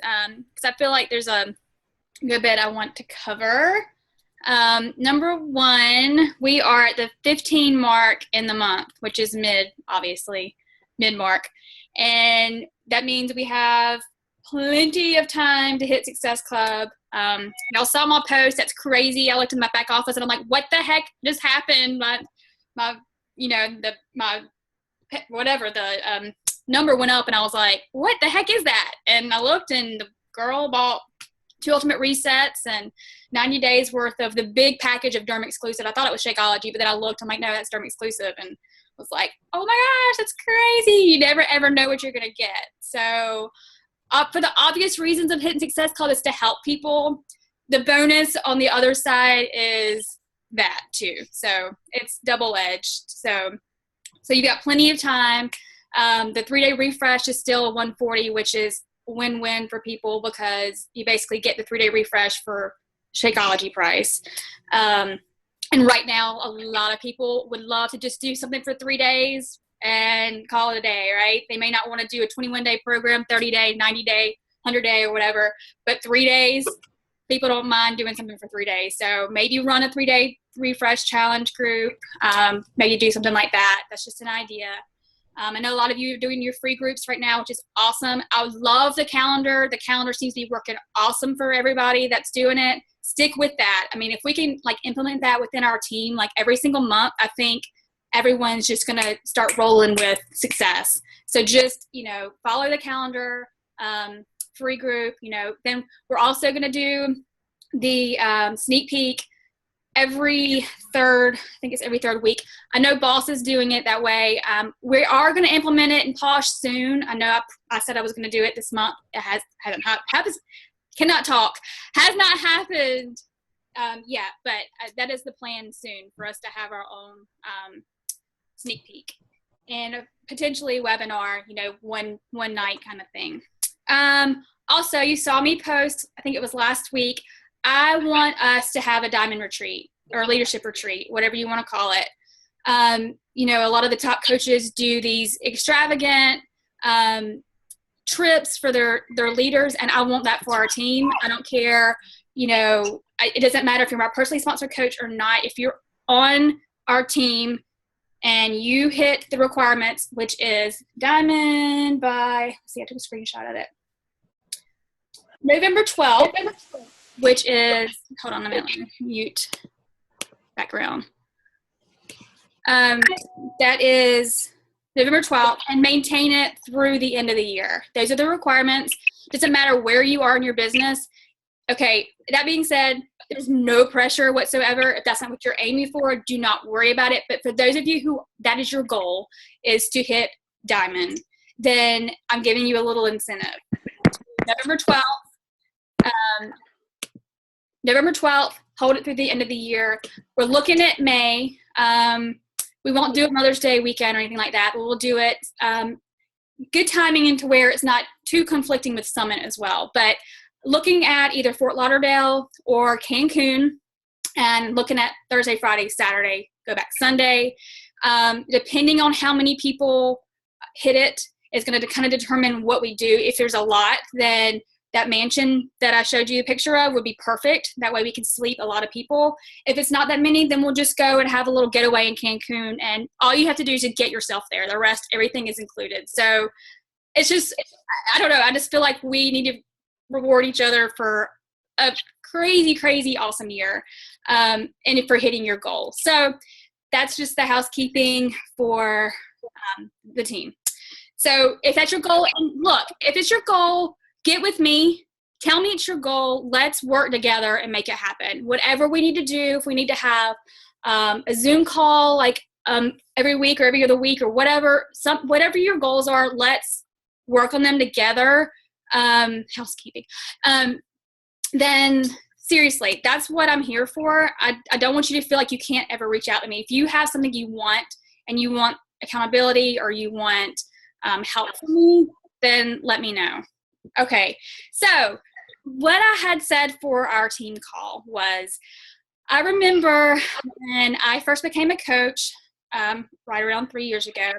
because I feel like there's a good bit I want to cover. Number one, we are at the 15 mark in the month, which is obviously, mid mark. And that means we have plenty of time to hit Success Club. Y'all saw my post. That's crazy. I looked in my back office and I'm like, what the heck just happened? My number went up and I was like, what the heck is that? And I looked and the girl bought 2 ultimate resets and 90 days worth of the big package of Derm Exclusive. I thought it was Shakeology, but then I looked, I'm like, no, that's Derm Exclusive. And was like, oh my gosh, that's crazy. You never ever know what you're going to get. So for the obvious reasons of hitting Success Club is to help people. The bonus on the other side is that too. So it's double-edged. So you've got plenty of time. The 3-day refresh is still a 140, which is win-win for people because you basically get the 3-day refresh for Shakeology price. And right now, a lot of people would love to just do something for 3 days and call it a day, right? They may not want to do a 21-day program, 30-day, 90-day, 100-day, or whatever, but 3 days, people don't mind doing something for 3 days. So maybe run a 3-day refresh challenge group, maybe do something like that. That's just an idea. I know a lot of you are doing your free groups right now, which is awesome. I love the calendar. The calendar seems to be working awesome for everybody that's doing it. Stick with that. I mean, if we can implement that within our team, every single month, I think everyone's just going to start rolling with success. So just, follow the calendar, free group, then we're also going to do the sneak peek every third week. I know Boss is doing it that way. We are going to implement it in Posh soon. I know I said I was going to do it this month. It hasn't happened. Cannot talk. Has not happened yet, but that is the plan soon for us to have our own sneak peek and potentially webinar, one night kind of thing. Also, you saw me post, I think it was last week, I want us to have a diamond retreat or leadership retreat, whatever you want to call it. A lot of the top coaches do these extravagant trips for their leaders, and I want that for our team. I don't care, it doesn't matter if you're my personally sponsored coach or not. If you're on our team and you hit the requirements, which is diamond by, I took a screenshot of it. November 12th, which is, hold on a minute, let me mute background. That is November 12th, and maintain it through the end of the year. Those are the requirements. Doesn't matter where you are in your business. Okay, that being said, there's no pressure whatsoever. If that's not what you're aiming for, do not worry about it. But for those of you who that is your goal, is to hit diamond, then I'm giving you a little incentive. November 12th, hold it through the end of the year. We're looking at May. We won't do it Mother's Day weekend or anything like that, but we'll do it good timing into where it's not too conflicting with Summit as well. But looking at either Fort Lauderdale or Cancun and looking at Thursday, Friday, Saturday, go back Sunday. Depending on how many people hit it is going to kind of determine what we do. If there's a lot, then that mansion that I showed you a picture of would be perfect. That way we can sleep a lot of people. If it's not that many, then we'll just go and have a little getaway in Cancun. And all you have to do is to get yourself there. The rest, everything is included. So it's just, I don't know. I just feel like we need to reward each other for a crazy, crazy awesome year and for hitting your goal. So that's just the housekeeping for the team. So if that's your goal, and look, if it's your goal, get with me, tell me it's your goal, let's work together and make it happen. Whatever we need to do, if we need to have a Zoom call every week or every other week or whatever your goals are, let's work on them together. Housekeeping. Then seriously, that's what I'm here for. I don't want you to feel like you can't ever reach out to me. If you have something you want and you want accountability or you want help from me, then let me know. Okay, so what I had said for our team call was, I remember when I first became a coach right around 3 years ago,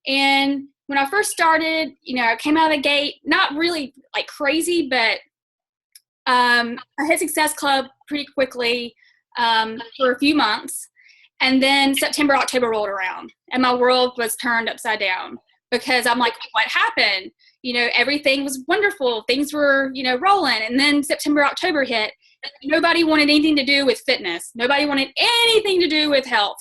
and when I first started, I came out of the gate, not really like crazy, but I hit Success Club pretty quickly for a few months. And then September, October rolled around and my world was turned upside down because I'm like, what happened? Everything was wonderful. Things were, rolling. And then September, October hit. Nobody wanted anything to do with fitness. Nobody wanted anything to do with health.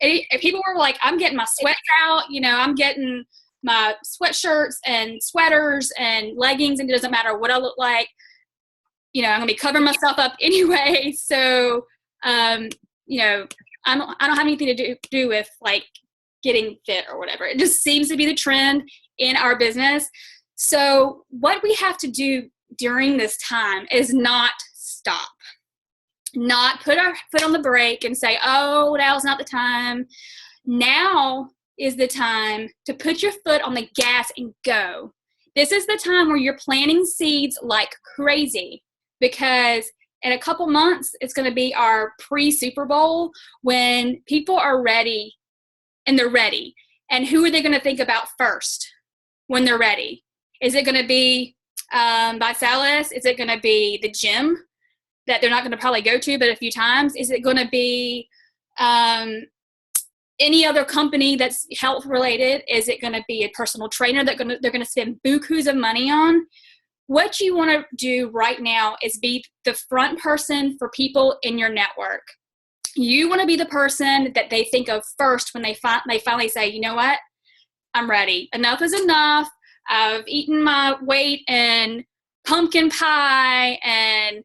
People were like, I'm getting my sweats out. I'm getting my sweatshirts and sweaters and leggings, and it doesn't matter what I look like. I'm going to be covering myself up anyway. So, I don't have anything to do with like getting fit or whatever. It just seems to be the trend in our business. So what we have to do during this time is not stop, not put our foot on the brake and say, oh, now's not the time. Now is the time to put your foot on the gas and go. This is the time where you're planting seeds like crazy, because in a couple months, it's going to be our pre-Super Bowl when people are ready and they're ready. And who are they going to think about first when they're ready? Is it going to be ViSalus? Is it going to be the gym that they're not going to probably go to but a few times? Is it going to be any other company that's health related? Is it going to be a personal trainer that they're going to spend bukus of money on? What you want to do right now is be the front person for people in your network. You want to be the person that they think of first when they finally say, you know what, I'm ready. Enough is enough. I've eaten my weight in pumpkin pie and,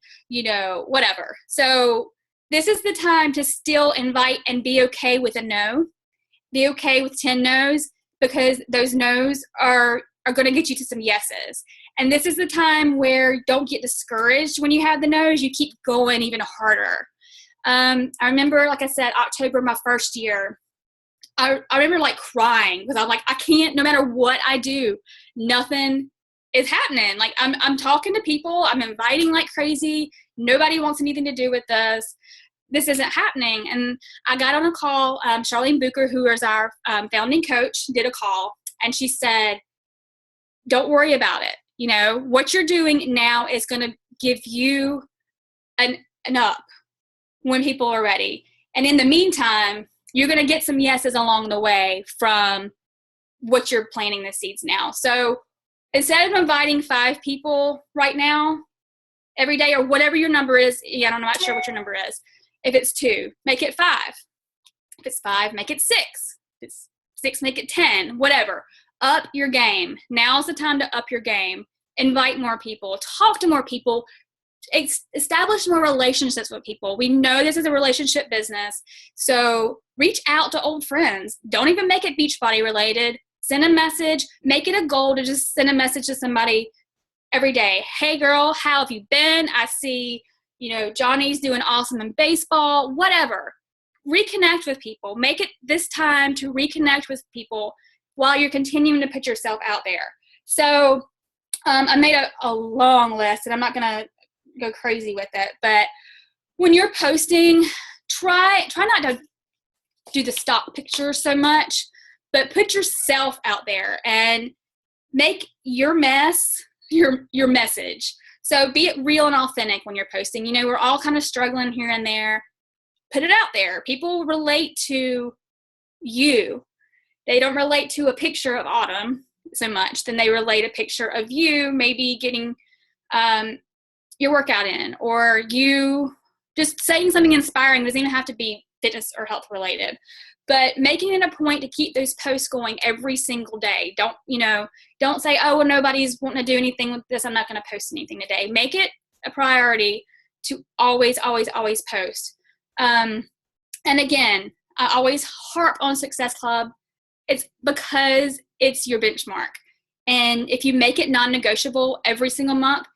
whatever. So this is the time to still invite and be okay with a no. Be okay with 10 no's, because those no's are going to get you to some yeses. And this is the time where don't get discouraged when you have the no's. You keep going even harder. I remember, like I said, October, my first year, I remember like crying because I'm like, I can't, no matter what I do, nothing is happening. Like I'm talking to people, I'm inviting like crazy. Nobody wants anything to do with this. This isn't happening. And I got on a call. Charlene Booker, who is our founding coach, did a call, and she said, don't worry about it. What you're doing now is going to give you an up when people are ready. And in the meantime, you're going to get some yeses along the way from what you're planting the seeds now. So instead of inviting 5 people right now, every day, or whatever your number is, I'm not sure what your number is. If it's 2, make it 5. If it's 5, make it 6. If it's 6, make it 10, whatever. Up your game. Now's the time to up your game. Invite more people. Talk to more people. Establish more relationships with people. We know this is a relationship business. So reach out to old friends. Don't even make it Beachbody related. Send a message. Make it a goal to just send a message to somebody every day. Hey girl, how have you been? I see, Johnny's doing awesome in baseball, whatever. Reconnect with people. Make it this time to reconnect with people while you're continuing to put yourself out there. So I made a long list, and I'm not going to go crazy with it, but when you're posting, try not to do the stock pictures so much, but put yourself out there and make your mess your message. So be it real and authentic when you're posting. We're all kind of struggling here and there. Put it out there. People relate to you. They don't relate to a picture of Autumn so much. Then they relate a picture of you maybe getting your workout in, or you just saying something inspiring. It doesn't even have to be fitness or health related, but making it a point to keep those posts going every single day. Don't say, oh, well, nobody's wanting to do anything with this, I'm not going to post anything today. Make it a priority to always, always, always post. And again, I always harp on Success Club. It's because it's your benchmark. And if you make it non-negotiable every single month,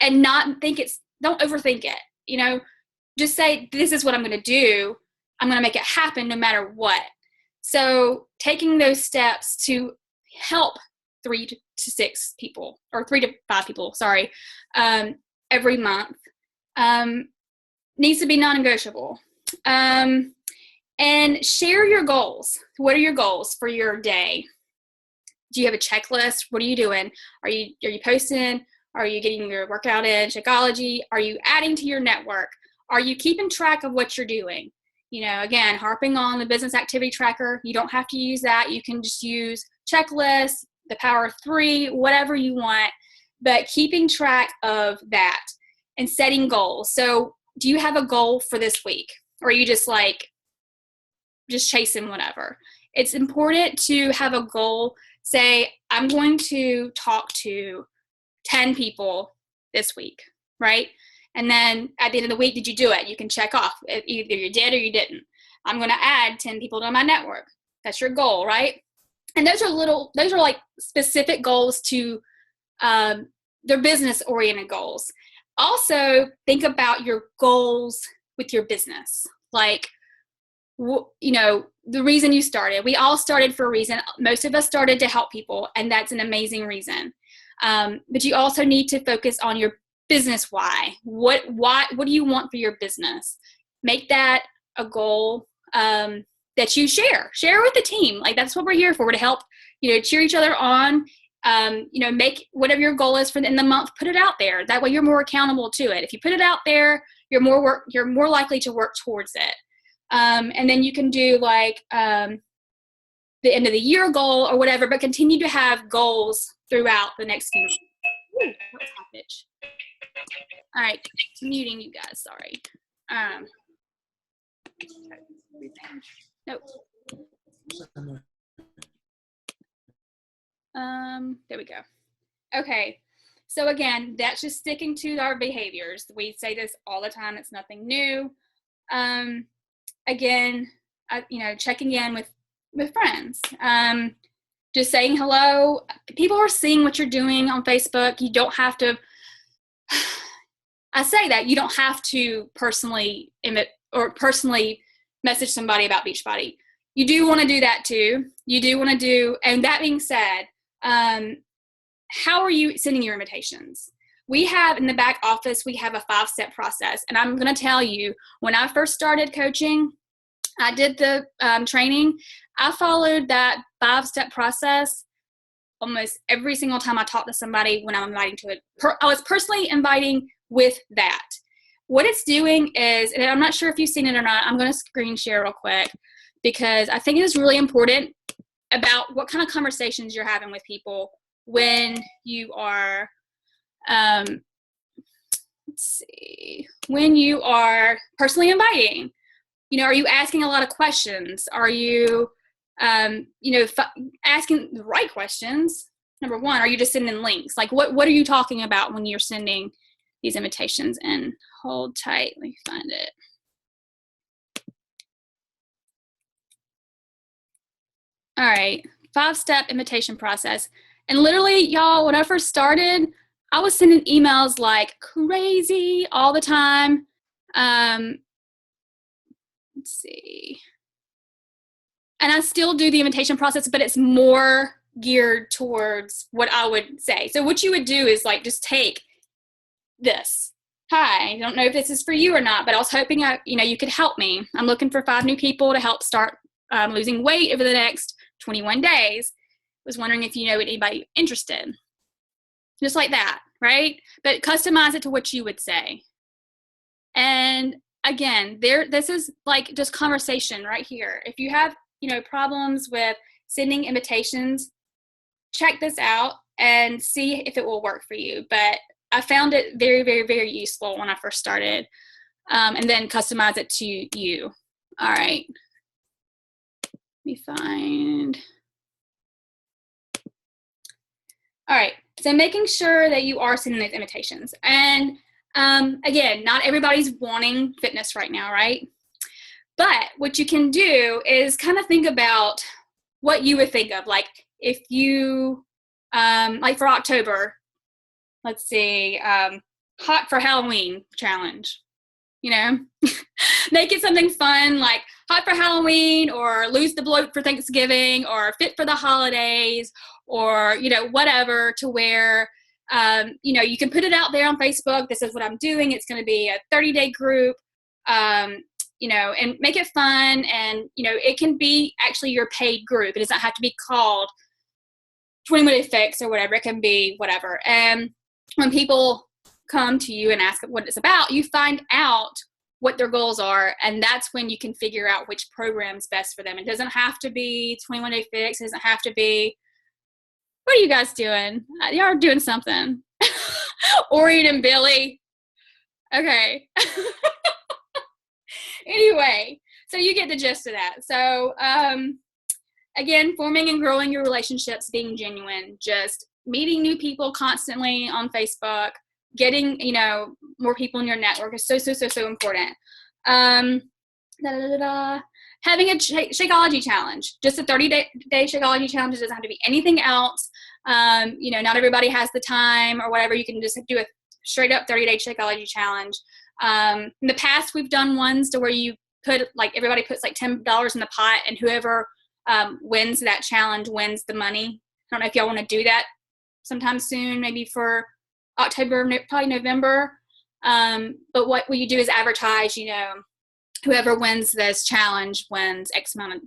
and don't overthink it. Just say, this is what I'm going to do. I'm going to make it happen no matter what. So taking those steps to help 3 to 6 people, or 3 to 5 people, every month needs to be non-negotiable. And share your goals. What are your goals for your day? Do you have a checklist? What are you doing? Are you posting? Are you getting your workout in? Shakeology? Are you adding to your network? Are you keeping track of what you're doing? You know, again, harping on the business activity tracker. You don't have to use that. You can just use checklists, the power of 3, whatever you want, but keeping track of that and setting goals. So do you have a goal for this week? Or are you just chasing whatever? It's important to have a goal. Say, I'm going to talk to 10 people this week, right? And then at the end of the week, did you do it? You can check off. Either you did or you didn't. I'm going to add 10 people to my network. That's your goal, right? And those are like specific goals to, they're business-oriented goals. Also, think about your goals with your business. Like, you know, the reason you started. We all started for a reason. Most of us started to help people, and that's an amazing reason. But you also need to focus on your business why. What do you want for your business? Make that a goal that you share with the team. Like, that's what we're here for, to help, you know, cheer each other on. You know, make whatever your goal is for in the month, put it out there. That way you're more accountable to it. If you put it out there, you're more likely to work towards it. And then you can do like the end of the year goal or whatever, but continue to have goals throughout the next few months. Ooh, what's my pitch? All right, muting you guys, sorry. Nope. There we go. Okay, so again, that's just sticking to our behaviors. We say this all the time. It's nothing new. Again, you know, checking in with friends. Just saying hello. People are seeing what you're doing on Facebook. You don't have to, I say that, you don't have to personally message somebody about Beachbody. You do want to do that too. And that being said, how are you sending your invitations? We have in the back office, we have a 5-step process. And I'm going to tell you, when I first started coaching, I did the training. I followed that 5-step process almost every single time I talked to somebody when I'm inviting to it. I was personally inviting with that. What it's doing is, and I'm not sure if you've seen it or not, I'm going to screen share real quick because I think it is really important about what kind of conversations you're having with people when you are, when you are personally inviting. You know, are you asking a lot of questions? Are you, you know, asking the right questions? Number one, are you just sending links? Like, what are you talking about when you're sending these invitations? And hold tight, let me find it. All right, 5-step invitation process. And literally, y'all, when I first started, I was sending emails like crazy all the time. Let's see. And I still do the invitation process, but it's more geared towards what I would say. So what you would do is like, just take this. Hi, I don't know if this is for you or not, but I was hoping you could help me. I'm looking for 5 new people to help start losing weight over the next 21 days. Was wondering if you know anybody interested. Just like that, right? But customize it to what you would say. And again, this is like just conversation right here. If you have, problems with sending invitations, check this out and see if it will work for you. But I found it very, very, very useful when I first started. And then customize it to you. All right. Let me find. All right. So making sure that you are sending those invitations. And again, not everybody's wanting fitness right now, right? But what you can do is kind of think about what you would think of. Like if you, like for October, let's see, hot for Halloween challenge, make it something fun, like hot for Halloween or lose the bloat for Thanksgiving or fit for the holidays or, whatever, to where, you can put it out there on Facebook. This is what I'm doing. It's going to be a 30-day group, and make it fun. And, it can be actually your paid group. It does not have to be called 21 Day Fix or whatever. It can be whatever. And when people come to you and ask what it's about, you find out what their goals are, and that's when you can figure out which program's best for them. It doesn't have to be 21 Day Fix. It doesn't have to be, what are you guys doing? Y'all are doing something. Orion and Billy. Okay. Anyway, so you get the gist of that. So, again, forming and growing your relationships, being genuine, just meeting new people constantly on Facebook, getting, more people in your network is so important. Having a Shakeology challenge, just a 30-day Shakeology challenge. It doesn't have to be anything else. Not everybody has the time or whatever. You can just do a straight up 30-day Shakeology challenge. In the past, we've done ones to where you put, everybody puts $10 in the pot, and whoever wins that challenge wins the money. I don't know if y'all want to do that sometime soon, maybe for October, probably November. But what you do is advertise, whoever wins this challenge wins X amount of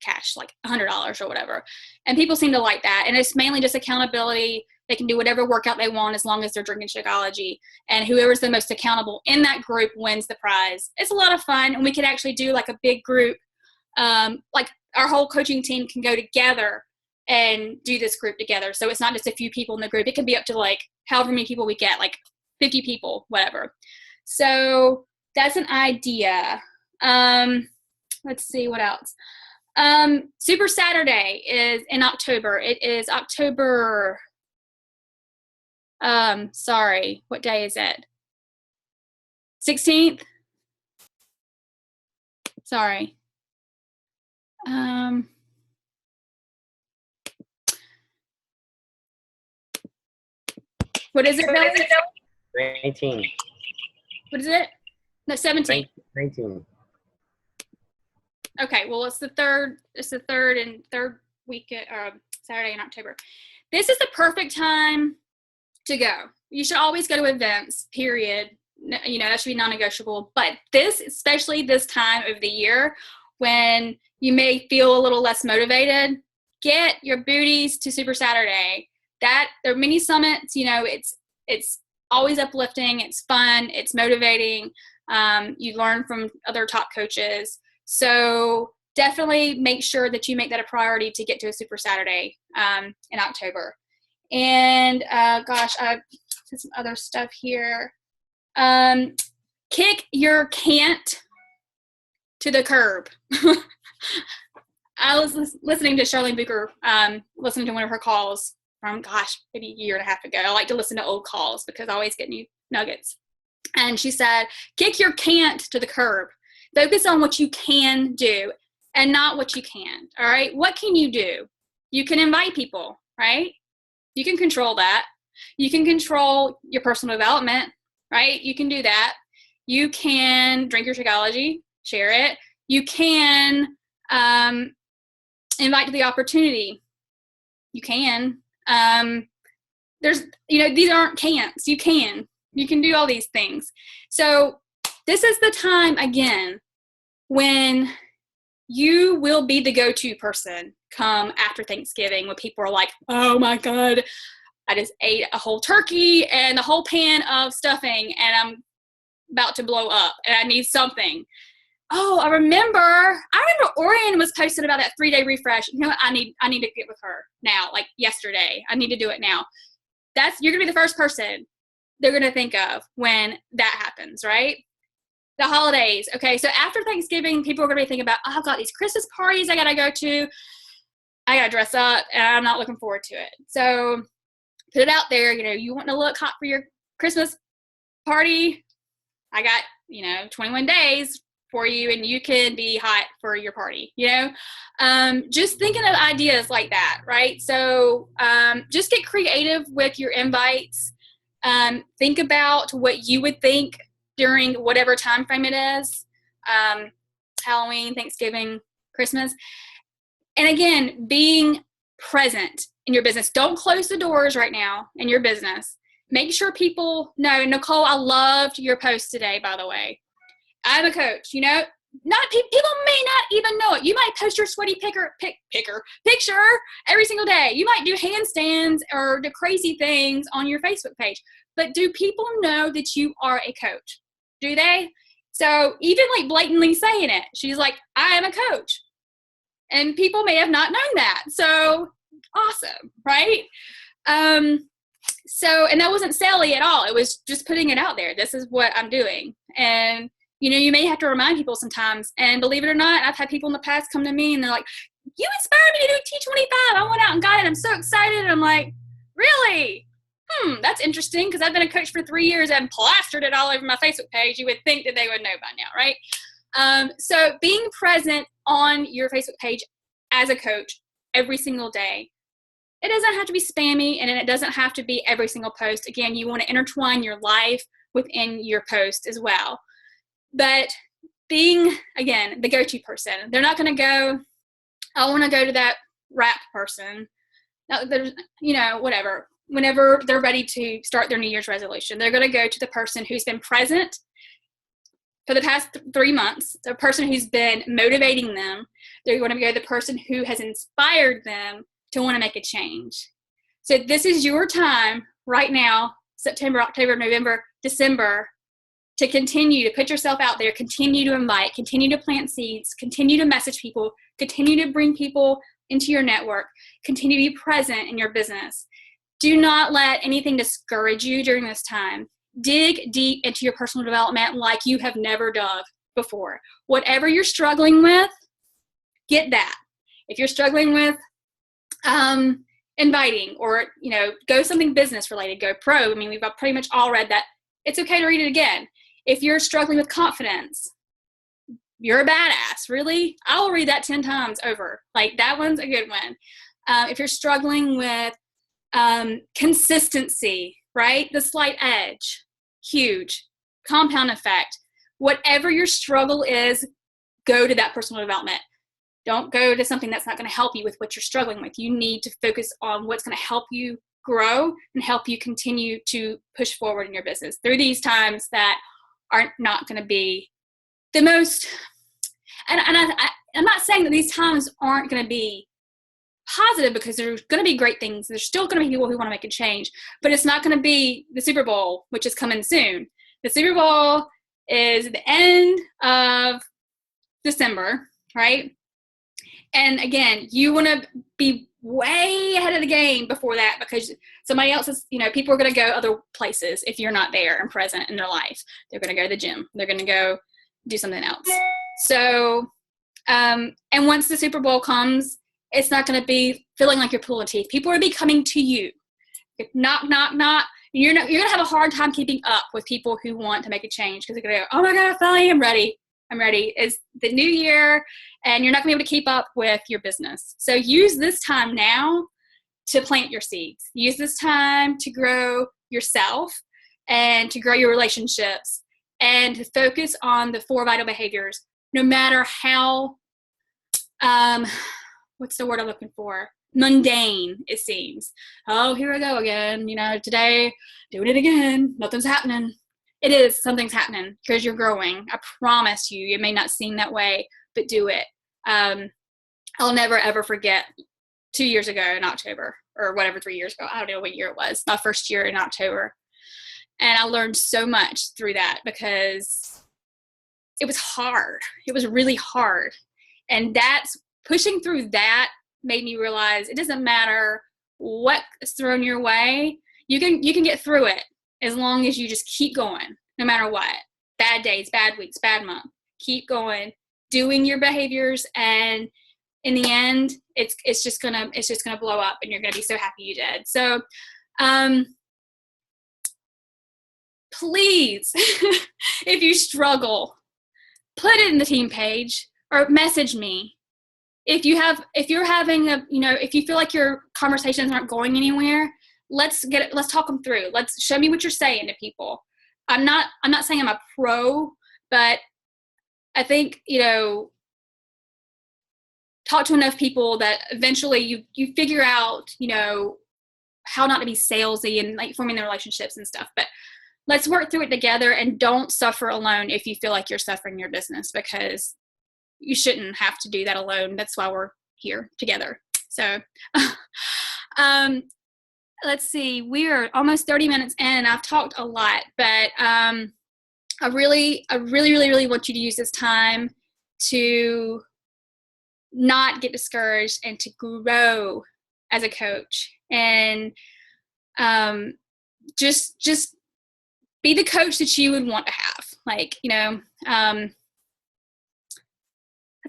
cash, like $100 or whatever. And people seem to like that. And it's mainly just accountability. They can do whatever workout they want as long as they're drinking Shakeology. And whoever's the most accountable in that group wins the prize. It's a lot of fun. And we could actually do a big group. Our whole coaching team can go together and do this group together. So it's not just a few people in the group. It can be up to however many people we get, 50 people, whatever. So that's an idea. Let's see what else. Super Saturday is in October. It is October, what day is it? 16th? Sorry. What is it, Billy? 19. What is it? No, 17. 19. Okay, well, it's the third week, Saturday in October. This is the perfect time to go. You should always go to events, period. That should be non-negotiable. But especially this time of the year, when you may feel a little less motivated, get your booties to Super Saturday. There are mini summits, it's always uplifting, it's fun, it's motivating. You learn from other top coaches. So definitely make sure that you make that a priority to get to a Super Saturday in October. And I did some other stuff here. Kick your can't to the curb. I was listening to Charlene Booker, listening to one of her calls from, maybe a year and a half ago. I like to listen to old calls because I always get new nuggets. And she said, kick your can't to the curb. Focus on what you can do and not what you can't. All right. What can you do? You can invite people, right? You can control that. You can control your personal development, right? You can do that. You can drink your Shakeology, share it. You can invite to the opportunity. You can. These aren't can'ts. You can do all these things. So this is the time, again, when you will be the go-to person come after Thanksgiving, when people are like, oh my God, I just ate a whole turkey and the whole pan of stuffing and I'm about to blow up and I need something. Oh, I remember Orion was posting about that 3-day refresh. I need to get with her now, yesterday. I need to do it now. You're going to be the first person they're going to think of when that happens, right? The holidays. Okay, so after Thanksgiving, people are going to be thinking about, I've got these Christmas parties I got to go to. I got to dress up, and I'm not looking forward to it. So put it out there. You want to look hot for your Christmas party? I got, 21 days for you, and you can be hot for your party, just thinking of ideas like that, right? So just get creative with your invites. Think about what you would think during whatever time frame it is, Halloween, Thanksgiving, Christmas. And again, being present in your business. Don't close the doors right now in your business. Make sure people know. Nicole, I loved your post today, by the way. I'm a coach, people may not even know it. You might post your sweaty picture every single day. You might do handstands or do crazy things on your Facebook page. But do people know that you are a coach? Do they? So even like blatantly saying it, she's like, I am a coach. And people may have not known that. So awesome, right? And that wasn't Sally at all. It was just putting it out there. This is what I'm doing. And, you may have to remind people sometimes. And believe it or not, I've had people in the past come to me and they're like, you inspired me to do T25. I went out and got it. I'm so excited. And I'm like, really? That's interesting, because I've been a coach for 3 years and plastered it all over my Facebook page. You would think that they would know by now, right? So being present on your Facebook page as a coach every single day, it doesn't have to be spammy, and it doesn't have to be every single post. Again, you want to intertwine your life within your post as well. But being, again, the go-to person, they're not going to go, I want to go to that rap person. Now, there's, whatever. Whenever they're ready to start their New Year's resolution, they're going to go to the person who's been present for the past 3 months, the person who's been motivating them. They're going to go to the person who has inspired them to want to make a change. So this is your time right now, September, October, November, December, to continue to put yourself out there, continue to invite, continue to plant seeds, continue to message people, continue to bring people into your network, continue to be present in your business. Do not let anything discourage you during this time. Dig deep into your personal development like you have never dug before. Whatever you're struggling with, get that. If you're struggling with inviting, or, go something business related, go pro. I mean, we've pretty much all read that. It's okay to read it again. If you're struggling with confidence, you're a badass. Really? I will read that 10 times over. Like, that one's a good one. If you're struggling with consistency, right? The slight edge, huge. Compound effect. Whatever your struggle is, go to that personal development. Don't go to something that's not going to help you with what you're struggling with. You need to focus on what's going to help you grow and help you continue to push forward in your business through these times that are not going to be the most, and I'm not saying that these times aren't going to be positive, because there's going to be great things. There's still going to be people who want to make a change, but it's not going to be the Super Bowl, which is coming soon. The Super Bowl is the end of December, right? And again, you want to be way ahead of the game before that, because somebody else is, people are going to go other places if you're not there and present in their life. They're going to go to the gym. They're going to go do something else. So, and once the Super Bowl comes, it's not going to be feeling like you're pulling teeth. People are be coming to you. Knock, knock, knock. You're going to have a hard time keeping up with people who want to make a change, because they're going to go, oh my God, finally, I'm ready. It's the new year, and you're not going to be able to keep up with your business. So use this time now to plant your seeds. Use this time to grow yourself and to grow your relationships, and to focus on the 4 vital behaviors, no matter how, what's the word I'm looking for? Mundane it seems. Oh, here I go again. Today, doing it again. Nothing's happening. It is. Something's happening, because you're growing. I promise you. It may not seem that way, but do it. I'll never, ever forget 2 years ago in October, or whatever, 3 years ago. I don't know what year it was. My first year in October. And I learned so much through that, because it was hard. It was really hard. And pushing through that made me realize it doesn't matter what is thrown your way. You can get through it, as long as you just keep going, no matter what. Bad days, bad weeks, bad month. Keep going, doing your behaviors, and in the end, it's just gonna blow up, and you're gonna be so happy you did. So, please, if you struggle, put it in the team page or message me. If you're having if you feel like your conversations aren't going anywhere, let's talk them through. Let's show me what you're saying to people. I'm not saying I'm a pro, but I think, talk to enough people that eventually you figure out, how not to be salesy and like forming the relationships and stuff. But let's work through it together, and don't suffer alone if you feel like you're suffering your business, because you shouldn't have to do that alone. That's why we're here together. So let's see, we're almost 30 minutes in. I've talked a lot, but I really want you to use this time to not get discouraged and to grow as a coach, and just be the coach that you would want to have. Like, I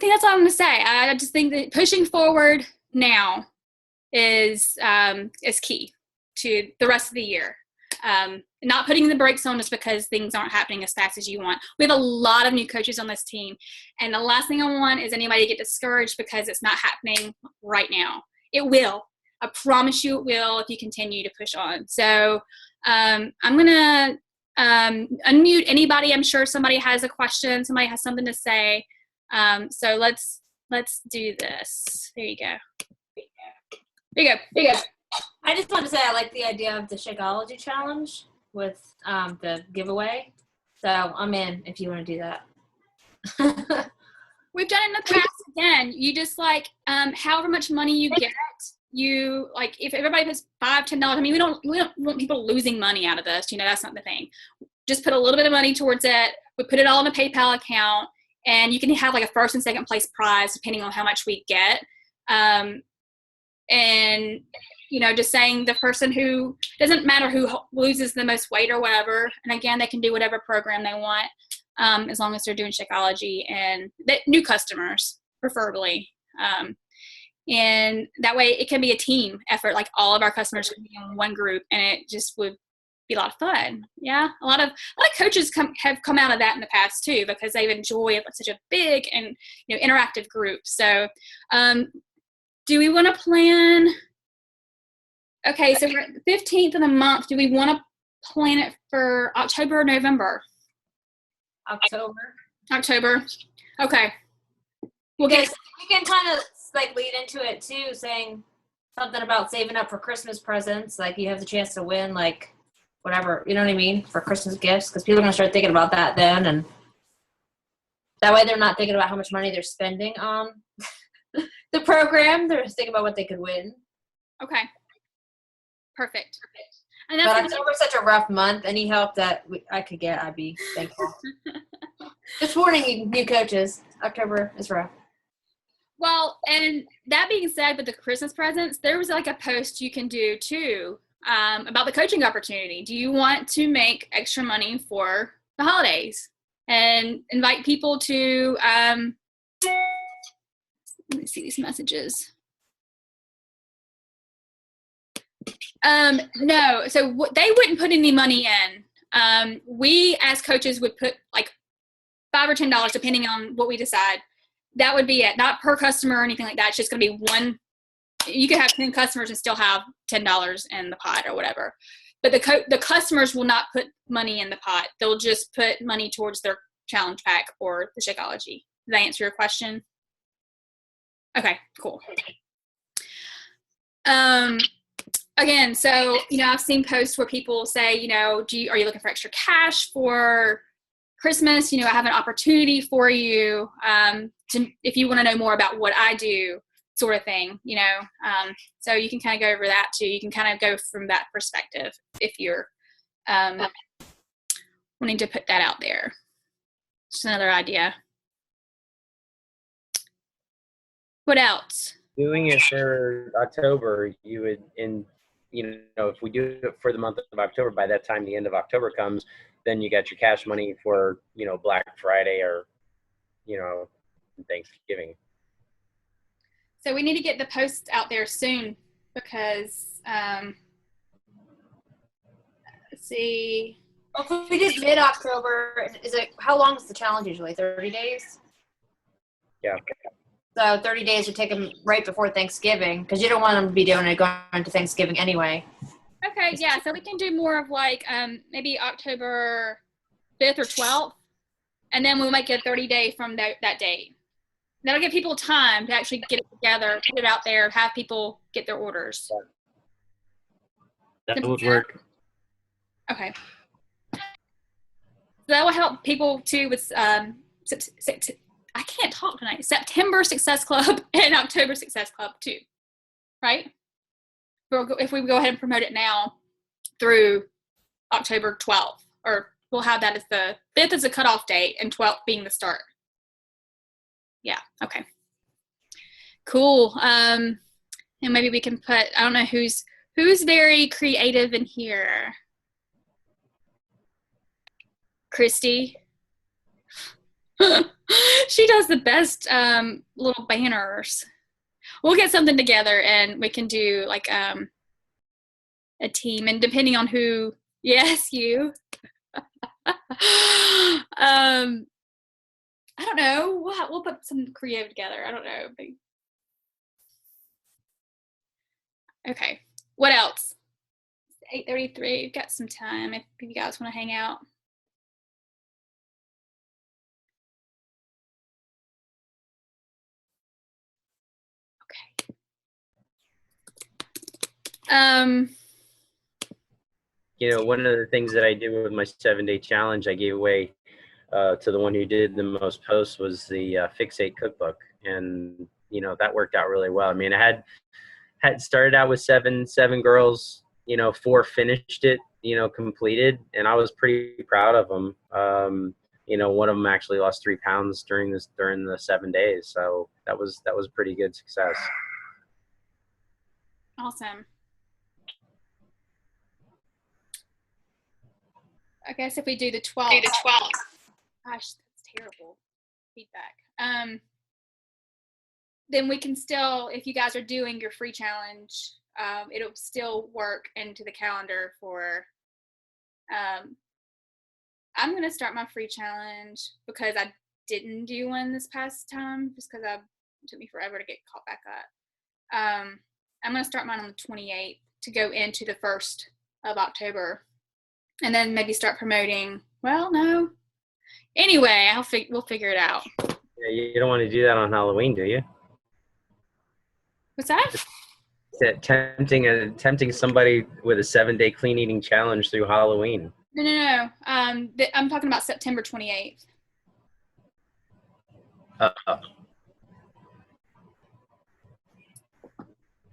think that's all I'm going to say. I just think that pushing forward now is key to the rest of the year. Not putting the brakes on just because things aren't happening as fast as you want. We have a lot of new coaches on this team, and the last thing I want is anybody to get discouraged because it's not happening right now. It will. I promise you it will if you continue to push on. So I'm going to unmute anybody. I'm sure somebody has a question. Somebody has something to say. So let's do this. There you go. There you go. I just wanted to say I like the idea of the Shakeology challenge with the giveaway. So I'm in if you want to do that. We've done it in the past. Again, you just however much money you get, you if everybody puts $5, $10. I mean, we don't want people losing money out of this. That's not the thing. Just put a little bit of money towards it. We put it all in a PayPal account, and you can have a first and second place prize depending on how much we get. And just saying the person who, doesn't matter who loses the most weight or whatever. And again, they can do whatever program they want, as long as they're doing Shakeology, and new customers preferably. And that way it can be a team effort. All of our customers can be in one group, and it just would be a lot of fun. Yeah. A lot of coaches have come out of that in the past too, because they enjoy such a big and, interactive group. So, do we want to plan? Okay, so we're at the 15th of the month. Do we want to plan it for October or November? October. Okay. Well, guys, you can kind of lead into it too, saying something about saving up for Christmas presents. You have the chance to win, whatever, you know what I mean, for Christmas gifts, because people are going to start thinking about that then, and that way they're not thinking about how much money they're spending on the program. They're just thinking about what they could win. Okay. Perfect. And but October's such a rough month. Any help that I could get, I'd be thankful. Just warning you, new coaches, October is rough. Well, and that being said, with the Christmas presents, there was a post you can do too, about the coaching opportunity. Do you want to make extra money for the holidays? And invite people to, let me see these messages. No, so they wouldn't put any money in. We as coaches would put $5 or $10, depending on what we decide. That would be it, not per customer or anything like that. It's just going to be one. You could have 10 customers and still have $10 in the pot or whatever. But the customers will not put money in the pot. They'll just put money towards their challenge pack or the Shakeology. Did I answer your question? Okay, cool. Again, so, I've seen posts where people say, are you looking for extra cash for Christmas? I have an opportunity for you, if you want to know more about what I do, sort of thing, so you can kind of go over that too. You can kind of go from that perspective if you're wanting to put that out there. Just another idea. What else? Doing it for October, you would, if we do it for the month of October, by that time the end of October comes, then you got your cash money for, Black Friday or, Thanksgiving. So we need to get the post out there soon because, let's see. Well, if we did mid-October, how long is the challenge usually? 30 days? Yeah. So 30 days would take them right before Thanksgiving, because you don't want them to be doing it going into Thanksgiving anyway. Okay, yeah, so we can do more of maybe October 5th or 12th, and then we'll make it a 30-day from that date. That'll give people time to actually get it together, put it out there, have people get their orders. That would work. Okay. So that will help people too with I can't talk tonight. September Success Club and October Success Club too, right? If we go ahead and promote it now through October 12th, or we'll have that as the 5th is the cutoff date and 12th being the start. Yeah, okay. Cool. And maybe we can put, I don't know who's very creative in here. Christy. She does the best little banners. We'll get something together and we can do like a team, and depending on who, yes, you. I don't know. We'll put some creative together. I don't know. Okay. What else? 8:33. We've got some time if you guys want to hang out. You know, one of the things that I did with my 7-day challenge, I gave away to the one who did the most posts, was the Fixate cookbook, and you know that worked out really well. I mean, I had started out with seven girls. You know, 4 finished it. You know, completed, and I was pretty proud of them. You know, one of them actually lost 3 pounds during the 7 days, so that was a pretty good success. Awesome. I guess if we do the 12th. Gosh, that's terrible feedback. Then we can still, if you guys are doing your free challenge, it'll still work into the calendar for, I'm going to start my free challenge because I didn't do one this past time just because it took me forever to get caught back up. I'm going to start mine on the 28th to go into the 1st of October. And then maybe start promoting. Well, no. Anyway, we'll figure it out. Yeah, you don't want to do that on Halloween, do you? What's that? Tempting somebody with a 7-day clean eating challenge through Halloween. No. I'm talking about September 28th.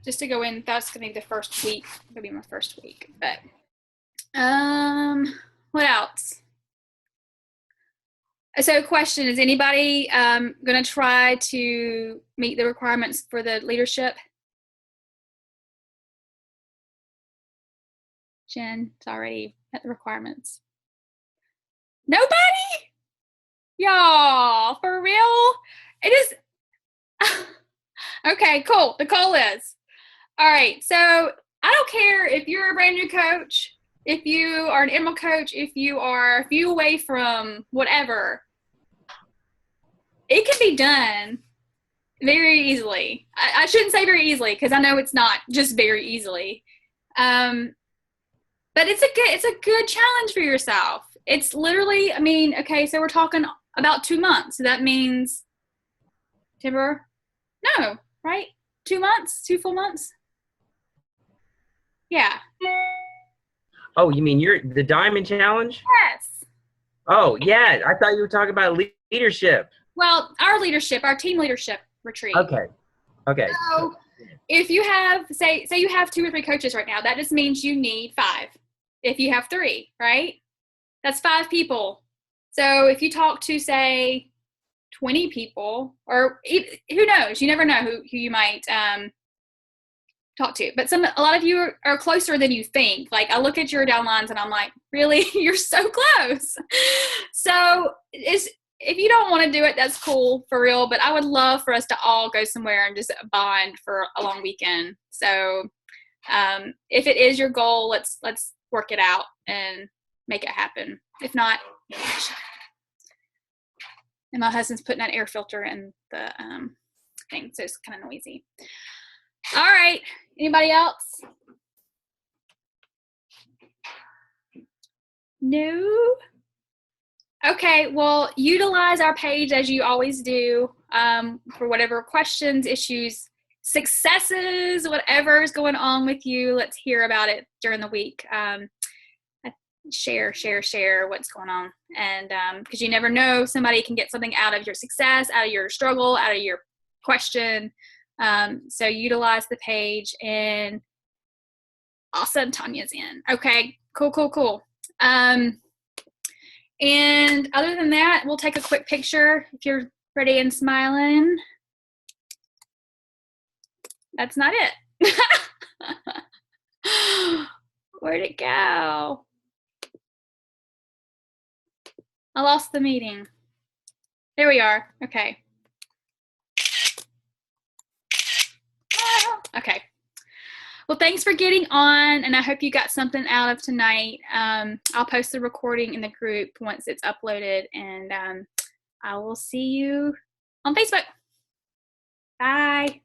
Just to go in, that's gonna be the first week. It'll be my first week, but. What else? So question, is anybody going to try to meet the requirements for the leadership? Jen, it's already met the requirements. Nobody? Y'all, for real? It is. Okay, cool. Nicole is. All right, so I don't care if you're a brand new coach, if you are an animal coach, if you are a few away from whatever, it can be done very easily. I shouldn't say very easily because I know it's not just very easily. But it's a good challenge for yourself. It's literally, I mean, okay, so we're talking about 2 months. So that means September? No, right? 2 months? 2 full months? Yeah. Oh, you mean the Diamond Challenge? Yes. Oh, yeah. I thought you were talking about leadership. Well, our team leadership retreat. Okay. So if you have, say you have 2 or 3 coaches right now, that just means you need 5. If you have 3, right? That's 5 people. So if you talk to, say, 20 people, or who knows? You never know who you might talk to, but a lot of you are closer than you think. Like I look at your downlines and I'm like, really? You're so close. So if you don't want to do it, that's cool, for real, but I would love for us to all go somewhere and just bond for a long weekend. So if it is your goal, let's work it out and make it happen. If not, and my husband's putting that air filter in the thing, so it's kind of noisy. All right. Anybody else? No? Okay, well, utilize our page as you always do for whatever questions, issues, successes, whatever is going on with you. Let's hear about it during the week. share what's going on. And because you never know, somebody can get something out of your success, out of your struggle, out of your question. So utilize the page. And awesome, Tanya's in. Okay, cool. And other than that, we'll take a quick picture if you're ready and smiling. That's not it. Where'd it go? I lost the meeting. There we are. Okay. Okay. Well, thanks for getting on, and I hope you got something out of tonight. I'll post the recording in the group once it's uploaded, and I will see you on Facebook. Bye.